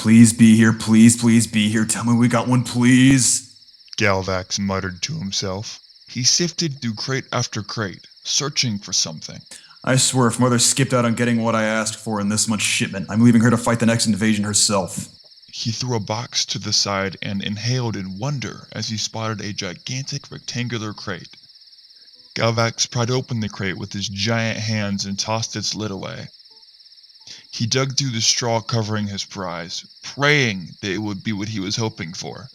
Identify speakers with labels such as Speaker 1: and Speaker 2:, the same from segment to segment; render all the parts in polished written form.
Speaker 1: Please be here, please be here. Tell me we got one, please.
Speaker 2: Galvax muttered to himself. He sifted through crate after crate, searching for something.
Speaker 1: I swear if Mother skipped out on getting what I asked for in this much shipment, I'm leaving her to fight the next invasion herself.
Speaker 2: He threw a box to the side and inhaled in wonder as he spotted a gigantic rectangular crate. Galvax pried open the crate with his giant hands and tossed its lid away. He dug through the straw covering his prize, praying that it would be what he was hoping for.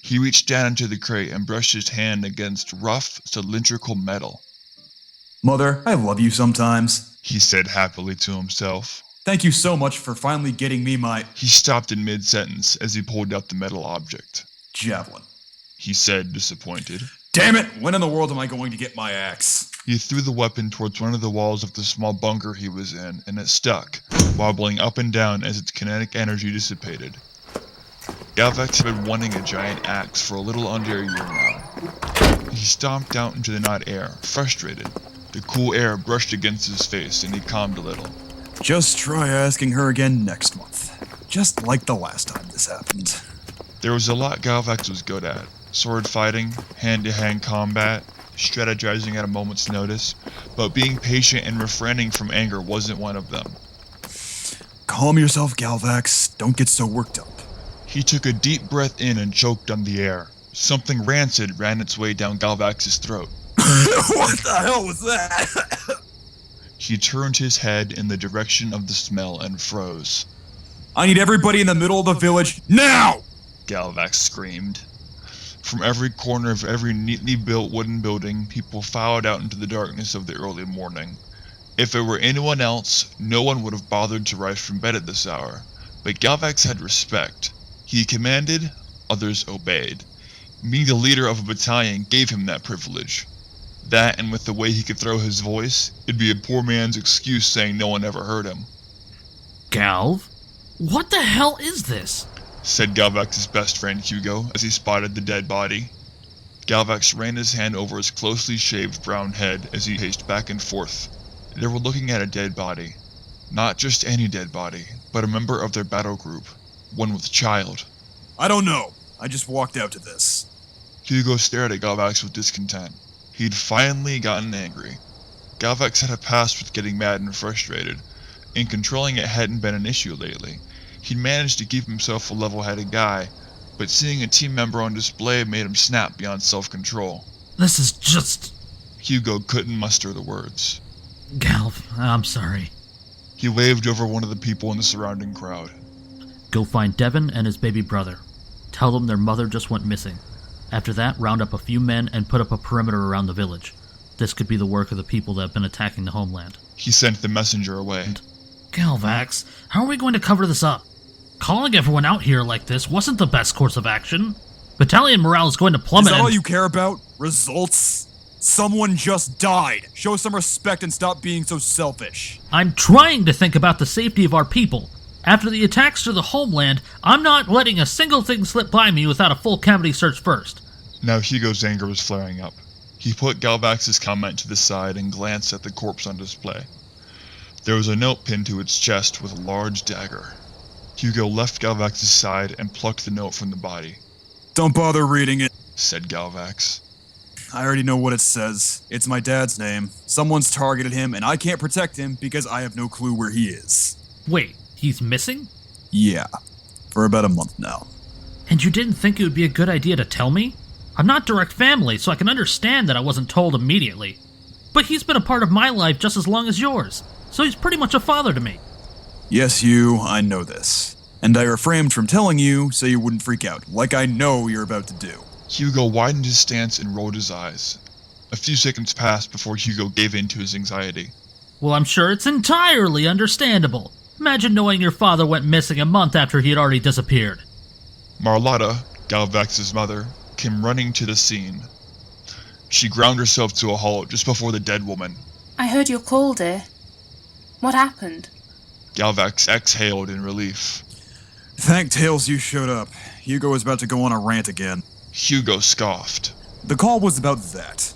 Speaker 2: He reached down into the crate and brushed his hand against rough, cylindrical metal.
Speaker 1: Mother, I love you sometimes,
Speaker 2: he said happily to himself.
Speaker 1: Thank you so much for finally getting me my...
Speaker 2: He stopped in mid-sentence as he pulled out the metal object.
Speaker 1: Javelin,
Speaker 2: he said, disappointed.
Speaker 1: Damn it! When in the world am I going to get my axe?
Speaker 2: He threw the weapon towards one of the walls of the small bunker he was in, and it stuck, wobbling up and down as its kinetic energy dissipated. Galvax had been wanting a giant axe for a little under a year now. He stomped out into the night air, frustrated. The cool air brushed against his face, and he calmed a little.
Speaker 1: Just try asking her again next month. Just like the last time this happened.
Speaker 2: There was a lot Galvax was good at. Sword fighting, hand-to-hand combat, strategizing at a moment's notice, but being patient and refraining from anger wasn't one of them.
Speaker 1: Calm yourself, Galvax. Don't get so worked up.
Speaker 2: He took a deep breath in and choked on the air. Something rancid ran its way down Galvax's throat.
Speaker 1: What the hell was that?
Speaker 2: He turned his head in the direction of the smell and froze.
Speaker 1: I need everybody in the middle of the village, now!
Speaker 2: Galvax screamed. From every corner of every neatly built wooden building, people filed out into the darkness of the early morning. If it were anyone else, no one would have bothered to rise from bed at this hour. But Galvax had respect. He commanded, others obeyed. Being the leader of a battalion gave him that privilege. That, and with the way he could throw his voice, it'd be a poor man's excuse saying no one ever heard him.
Speaker 3: Galv? What the hell is this?
Speaker 2: Said Galvax's best friend Hugo as he spotted the dead body. Galvax ran his hand over his closely shaved brown head as he paced back and forth. They were looking at a dead body. Not just any dead body, but a member of their battle group. One with a child.
Speaker 1: I don't know. I just walked out to this.
Speaker 2: Hugo stared at Galvax with discontent. He'd finally gotten angry. Galvax had a past with getting mad and frustrated, and controlling it hadn't been an issue lately. He'd managed to keep himself a level-headed guy, but seeing a team member on display made him snap beyond self-control.
Speaker 3: This is just...
Speaker 2: Hugo couldn't muster the words.
Speaker 3: Galv, I'm sorry.
Speaker 2: He waved over one of the people in the surrounding crowd.
Speaker 3: Go find Devin and his baby brother. Tell them their mother just went missing. After that, round up a few men and put up a perimeter around the village. This could be the work of the people that have been attacking the homeland.
Speaker 2: He sent the messenger away.
Speaker 3: Galvax, how are we going to cover this up? Calling everyone out here like this wasn't the best course of action. Battalion morale is going to plummet.
Speaker 1: Is that all you care about? Results? Someone just died. Show some respect and stop being so selfish.
Speaker 3: I'm trying to think about the safety of our people. After the attacks to the homeland, I'm not letting a single thing slip by me without a full cavity search first.
Speaker 2: Now Hugo's anger was flaring up. He put Galvax's comment to the side and glanced at the corpse on display. There was a note pinned to its chest with a large dagger. Hugo left Galvax's side and plucked the note from the body.
Speaker 1: Don't bother reading it,
Speaker 2: said Galvax.
Speaker 1: I already know what it says. It's my dad's name. Someone's targeted him, and I can't protect him because I have no clue where he is.
Speaker 3: Wait, he's missing?
Speaker 1: Yeah, for about a month now.
Speaker 3: And you didn't think it would be a good idea to tell me? I'm not direct family, so I can understand that I wasn't told immediately. But he's been a part of my life just as long as yours, so he's pretty much a father to me.
Speaker 1: Yes, I know this. And I refrained from telling you so you wouldn't freak out, like I know you're about to do.
Speaker 2: Hugo widened his stance and rolled his eyes. A few seconds passed before Hugo gave in to his anxiety.
Speaker 3: Well, I'm sure it's entirely understandable. Imagine knowing your father went missing a month after he had already disappeared.
Speaker 2: Marlotta, Galvax's mother, came running to the scene. She ground herself to a halt just before the dead woman.
Speaker 4: I heard your call, dear. What happened?
Speaker 2: Galvax exhaled in relief.
Speaker 1: Thank Tails you showed up. Hugo was about to go on a rant again.
Speaker 2: Hugo scoffed.
Speaker 1: The call was about that.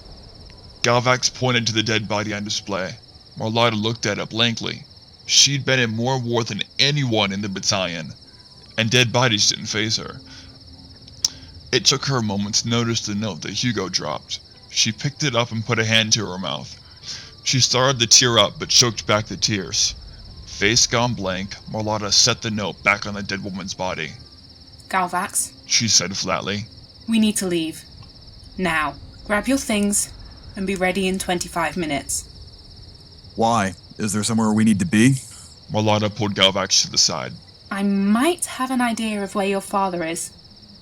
Speaker 2: Galvax pointed to the dead body on display. Marlotta looked at it blankly. She'd been in more war than anyone in the battalion. and dead bodies didn't faze her. It took her a moment to notice the note that Hugo dropped. She picked it up and put a hand to her mouth. She started to tear up but choked back the tears. Face gone blank, Marlotta set the note back on the dead woman's body.
Speaker 4: Galvax,
Speaker 2: She said flatly.
Speaker 4: we need to leave. Now, grab your things and be ready in 25 minutes.
Speaker 1: Why? Is there somewhere we need to be?
Speaker 2: Marlotta pulled Galvax to the side.
Speaker 4: I might have an idea of where your father is,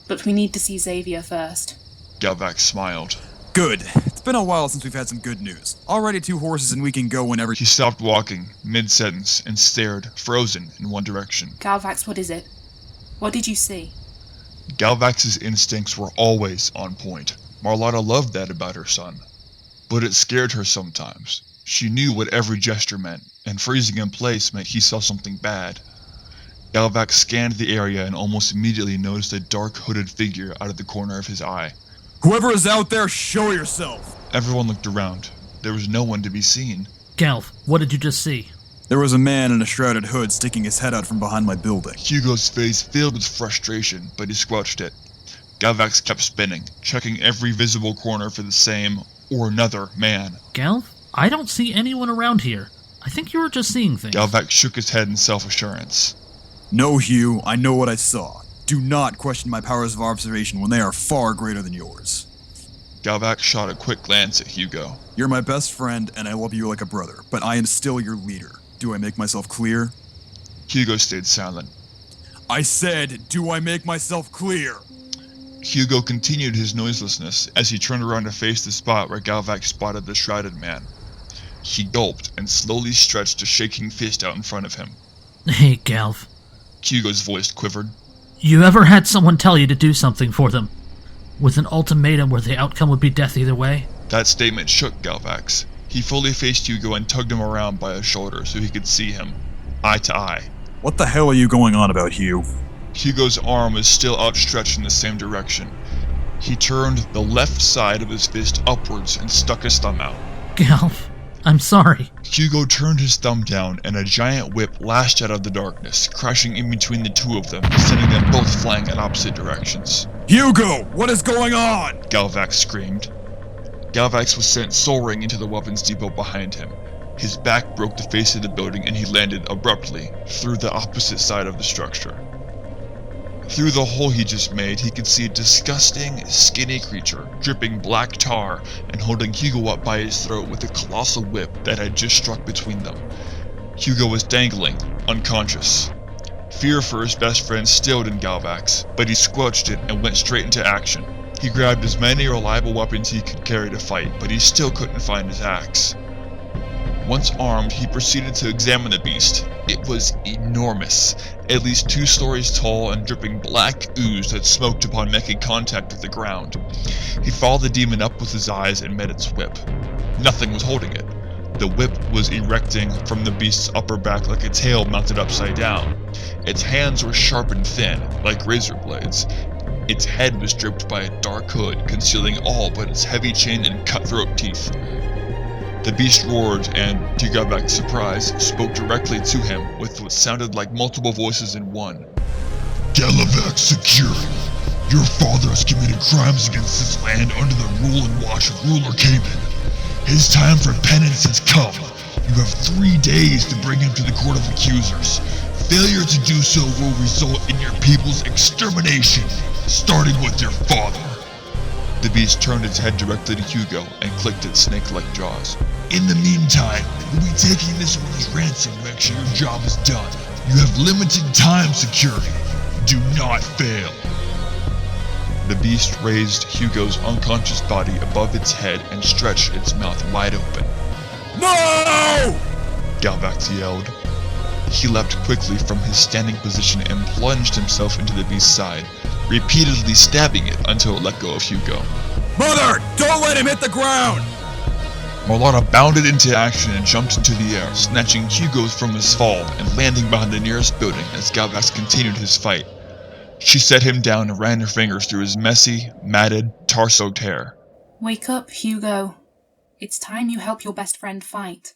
Speaker 4: but we need to see Xavier first.
Speaker 2: Galvax smiled.
Speaker 1: Good. It's been a while since we've had some good news. Already 2 horses and we can go whenever.
Speaker 2: He stopped walking, mid-sentence, and stared, frozen, in one direction.
Speaker 4: Galvax, what is it? What did you see?
Speaker 2: Galvax's instincts were always on point. Marlotta loved that about her son. But it scared her sometimes. She knew what every gesture meant, and freezing in place meant he saw something bad. Galvax scanned the area and almost immediately noticed a dark hooded figure out of the corner of his eye.
Speaker 1: Whoever is out there, show yourself!
Speaker 2: Everyone looked around. There was no one to be seen.
Speaker 3: Galv, what did you just see?
Speaker 1: There was a man in a shrouded hood sticking his head out from behind my building.
Speaker 2: Hugo's face filled with frustration, but he squelched it. Galvax kept spinning, checking every visible corner for the same, or another, man.
Speaker 3: Galv, I don't see anyone around here. I think you were just seeing things.
Speaker 2: Galvax shook his head in self-assurance.
Speaker 1: No, Hugh, I know what I saw. Do not question my powers of observation when they are far greater than yours.
Speaker 2: Galvax shot a quick glance at Hugo.
Speaker 1: You're my best friend, and I love you like a brother, but I am still your leader. Do I make myself clear?
Speaker 2: Hugo stayed silent.
Speaker 1: I said, do I make myself clear?
Speaker 2: Hugo continued his noiselessness as he turned around to face the spot where Galvax spotted the shrouded man. He gulped and slowly stretched a shaking fist out in front of him.
Speaker 3: Hey, Galv.
Speaker 2: Hugo's voice quivered.
Speaker 3: You ever had someone tell you to do something for them? With an ultimatum where the outcome would be death either way?
Speaker 2: That statement shook Galvax. He fully faced Hugo and tugged him around by his shoulder so he could see him, eye to eye.
Speaker 1: What the hell are you going on about, Hugh?
Speaker 2: Hugo's arm was still outstretched in the same direction. He turned the left side of his fist upwards and stuck his thumb out.
Speaker 3: Galv, I'm sorry.
Speaker 2: Hugo turned his thumb down and a giant whip lashed out of the darkness, crashing in between the two of them, sending them both flying in opposite directions.
Speaker 1: Hugo, what is going on?
Speaker 2: Galvax screamed. Galvax was sent soaring into the weapons depot behind him. His back broke the face of the building and he landed abruptly through the opposite side of the structure. Through the hole he just made, he could see a disgusting, skinny creature, dripping black tar and holding Hugo up by his throat with a colossal whip that had just struck between them. Hugo was dangling, unconscious. Fear for his best friend stilled in Galvax, but he squelched it and went straight into action. He grabbed as many reliable weapons he could carry to fight, but he still couldn't find his axe. Once armed, he proceeded to examine the beast. It was enormous, at least 2 stories tall and dripping black ooze that smoked upon making contact with the ground. He followed the demon up with his eyes and met its whip. Nothing was holding it. The whip was erecting from the beast's upper back like a tail mounted upside down. Its hands were sharp and thin, like razor blades. Its head was draped by a dark hood, concealing all but its heavy chin and cutthroat teeth. The beast roared and, to Galvax's surprise, spoke directly to him with what sounded like multiple voices in one.
Speaker 5: Galvax Securi, your father has committed crimes against this land under the rule and watch of ruler Cayman. His time for penance has come. You have 3 days to bring him to the court of accusers. Failure to do so will result in your people's extermination, starting with your father.
Speaker 2: The beast turned its head directly to Hugo and clicked its snake-like jaws.
Speaker 5: In the meantime, we'll be taking this one as ransom to make sure your job is done. You have limited time, Securi. Do not fail.
Speaker 2: The beast raised Hugo's unconscious body above its head and stretched its mouth wide open.
Speaker 1: No!
Speaker 2: Galvax yelled. He leapt quickly from his standing position and plunged himself into the beast's side, repeatedly stabbing it until it let go of Hugo.
Speaker 1: Mother, don't let him hit the ground!
Speaker 2: Marlotta bounded into action and jumped into the air, snatching Hugo from his fall and landing behind the nearest building as Galvax continued his fight. She set him down and ran her fingers through his messy, matted, tar-soaked hair.
Speaker 4: Wake up, Hugo. It's time you help your best friend fight.